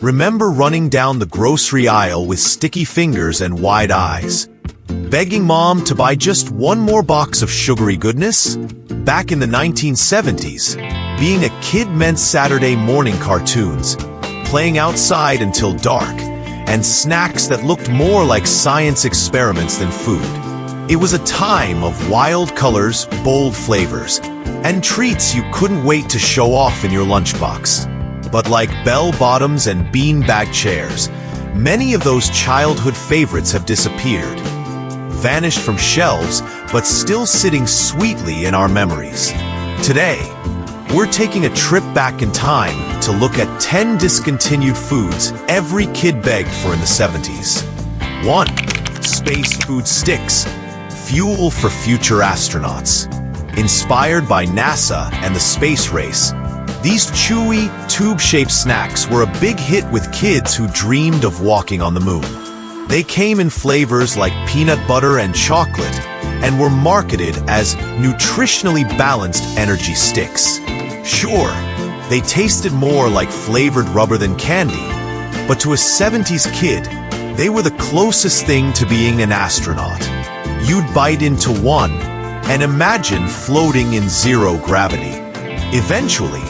Remember running down the grocery aisle with sticky fingers and wide eyes, begging mom to buy just one more box of sugary goodness? Back in the 1970s, being a kid meant Saturday morning cartoons, playing outside until dark, and snacks that looked more like science experiments than food. It was a time of wild colors, bold flavors, and treats you couldn't wait to show off in your lunchbox. But like bell-bottoms and beanbag chairs, many of those childhood favorites have disappeared, vanished from shelves, but still sitting sweetly in our memories. Today, we're taking a trip back in time to look at 10 discontinued foods every kid begged for in the 70s. 1. Space food sticks, fuel for future astronauts. Inspired by NASA and the space race, these chewy, tube-shaped snacks were a big hit with kids who dreamed of walking on the moon. They came in flavors like peanut butter and chocolate and were marketed as nutritionally balanced energy sticks. Sure, they tasted more like flavored rubber than candy, but to a 70s kid, they were the closest thing to being an astronaut. You'd bite into one and imagine floating in zero gravity. Eventually,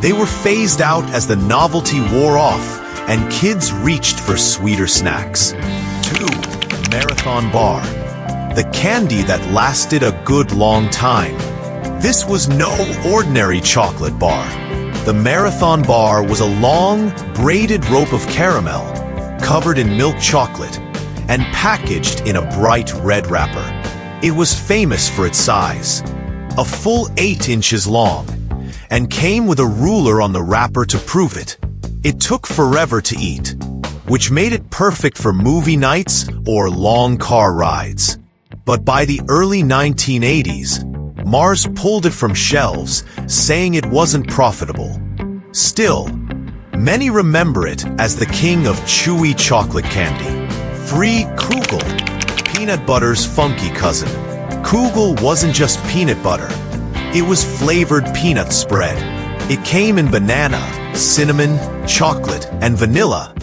they were phased out as the novelty wore off and kids reached for sweeter snacks. 2. Marathon Bar, the candy that lasted a good long time. This was no ordinary chocolate bar. The Marathon Bar was a long, braided rope of caramel, covered in milk chocolate, and packaged in a bright red wrapper. It was famous for its size, a full 8 inches long, and came with a ruler on the wrapper to prove it. It took forever to eat, which made it perfect for movie nights or long car rides. But by the early 1980s, Mars pulled it from shelves, saying it wasn't profitable. Still, many remember it as the king of chewy chocolate candy. 3. Kugel, peanut butter's funky cousin. Kugel wasn't just peanut butter. It was flavored peanut spread. It came in banana, cinnamon, chocolate, and vanilla,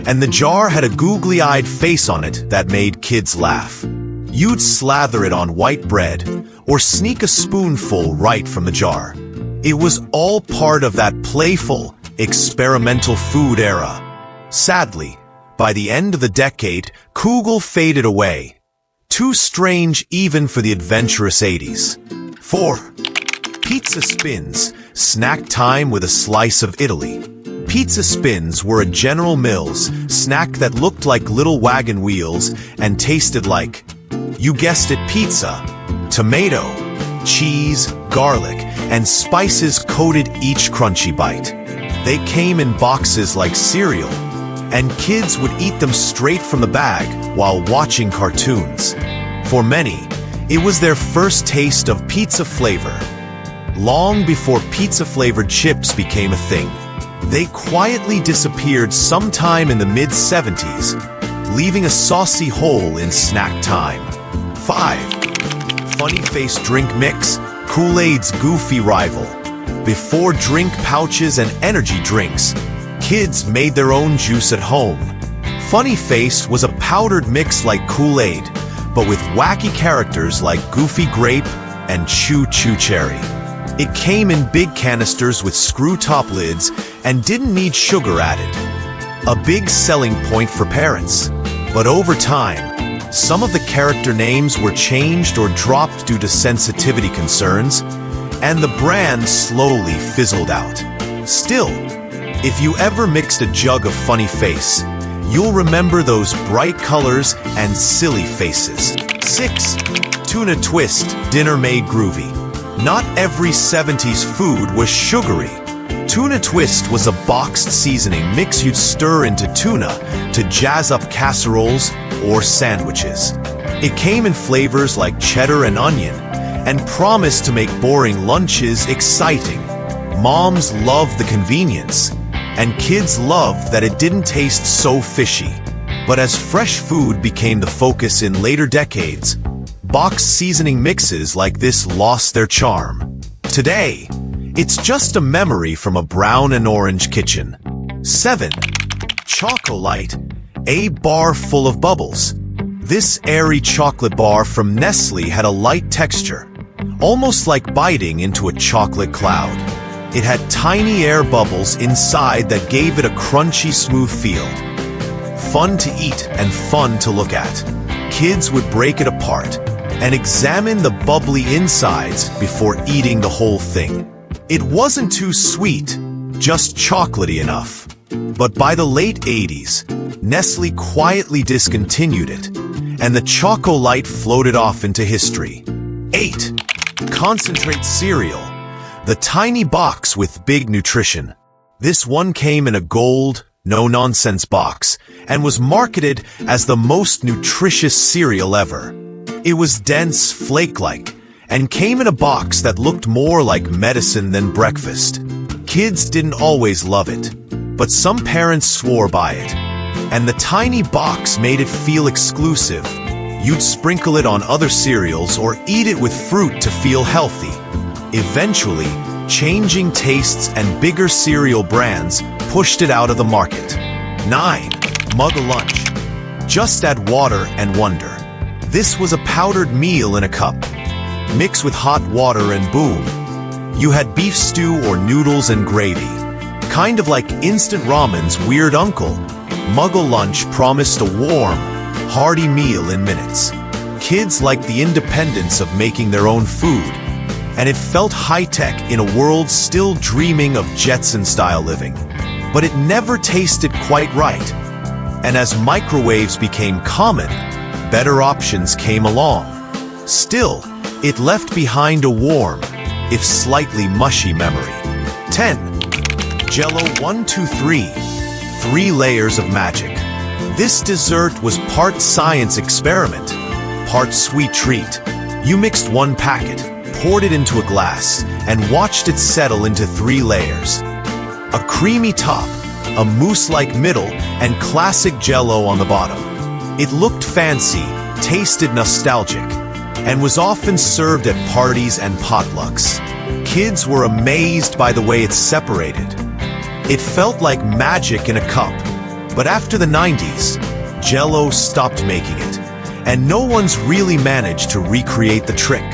and the jar had a googly-eyed face on it that made kids laugh. You'd slather it on white bread, or sneak a spoonful right from the jar. It was all part of that playful, experimental food era. Sadly, by the end of the decade, Kugel faded away. Too strange even for the adventurous 80s. 4. Pizza Spins, snack time with a slice of Italy. Pizza Spins were a General Mills snack that looked like little wagon wheels and tasted like, you guessed it, pizza. Tomato, cheese, garlic, and spices coated each crunchy bite. They came in boxes like cereal, and kids would eat them straight from the bag while watching cartoons. For many, it was their first taste of pizza flavor. Long before pizza-flavored chips became a thing, they quietly disappeared sometime in the mid-70s, leaving a saucy hole in snack time. 5. Funny Face Drink Mix, Kool-Aid's goofy rival. Before drink pouches and energy drinks, kids made their own juice at home. Funny Face was a powdered mix like Kool-Aid, but with wacky characters like Goofy Grape and Choo Choo Cherry. It came in big canisters with screw-top lids and didn't need sugar added. A big selling point for parents. But over time, some of the character names were changed or dropped due to sensitivity concerns, and the brand slowly fizzled out. Still, if you ever mixed a jug of Funny Face, you'll remember those bright colors and silly faces. 6. Tuna Twist, Dinner Made Groovy. Not every 70s food was sugary. Tuna Twist was a boxed seasoning mix you'd stir into tuna to jazz up casseroles or sandwiches. It came in flavors like cheddar and onion and promised to make boring lunches exciting. Moms loved the convenience, and kids loved that it didn't taste so fishy. But as fresh food became the focus in later decades, boxed seasoning mixes like this lost their charm. Today, It's just a memory from a brown and orange kitchen. 7. Chocolate, a bar full of bubbles. This airy chocolate bar from Nestle had a light texture, almost like biting into a chocolate cloud. It had tiny air bubbles inside that gave it a crunchy, smooth feel. Fun to eat and fun to look at. Kids would break it apart and examine the bubbly insides before eating the whole thing. It wasn't too sweet, just chocolatey enough. But by the late 80s, Nestle quietly discontinued it, and the Chocolate floated off into history. 8. Concentrate cereal, the tiny box with big nutrition. This one came in a gold, no-nonsense box, and was marketed as the most nutritious cereal ever. It was dense, flake-like, and came in a box that looked more like medicine than breakfast. Kids didn't always love it, but some parents swore by it. And the tiny box made it feel exclusive. You'd sprinkle it on other cereals or eat it with fruit to feel healthy. Eventually, changing tastes and bigger cereal brands pushed it out of the market. 9. Mug-a-Lunch. Just add water and wonder. This was a powdered meal in a cup. Mix with hot water and boom, you had beef stew or noodles and gravy. Kind of like instant ramen's weird uncle, Mug-a-Lunch promised a warm, hearty meal in minutes. Kids liked the independence of making their own food, and it felt high-tech in a world still dreaming of Jetson-style living. But it never tasted quite right. And as microwaves became common, better options came along. Still, it left behind a warm, if slightly mushy memory. 10. Jell-O 1, 2, 3. 3 layers of magic. This dessert was part science experiment, part sweet treat. You mixed one packet, poured it into a glass, and watched it settle into 3 layers. A creamy top, a mousse-like middle, and classic Jell-O on the bottom. It looked fancy, tasted nostalgic, and was often served at parties and potlucks. Kids were amazed by the way it separated. It felt like magic in a cup. But after the 90s, Jell-O stopped making it, and no one's really managed to recreate the trick.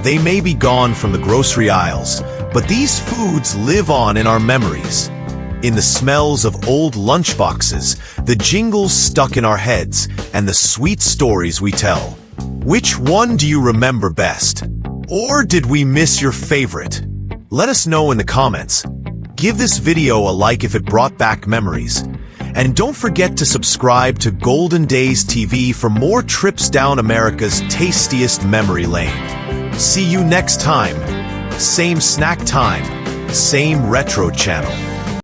They may be gone from the grocery aisles, but these foods live on in our memories. In the smells of old lunchboxes, the jingles stuck in our heads, and the sweet stories we tell. Which one do you remember best? Or did we miss your favorite? Let us know in the comments. Give this video a like if it brought back memories. And don't forget to subscribe to Golden Days TV for more trips down America's tastiest memory lane. See you next time. Same snack time, same retro channel.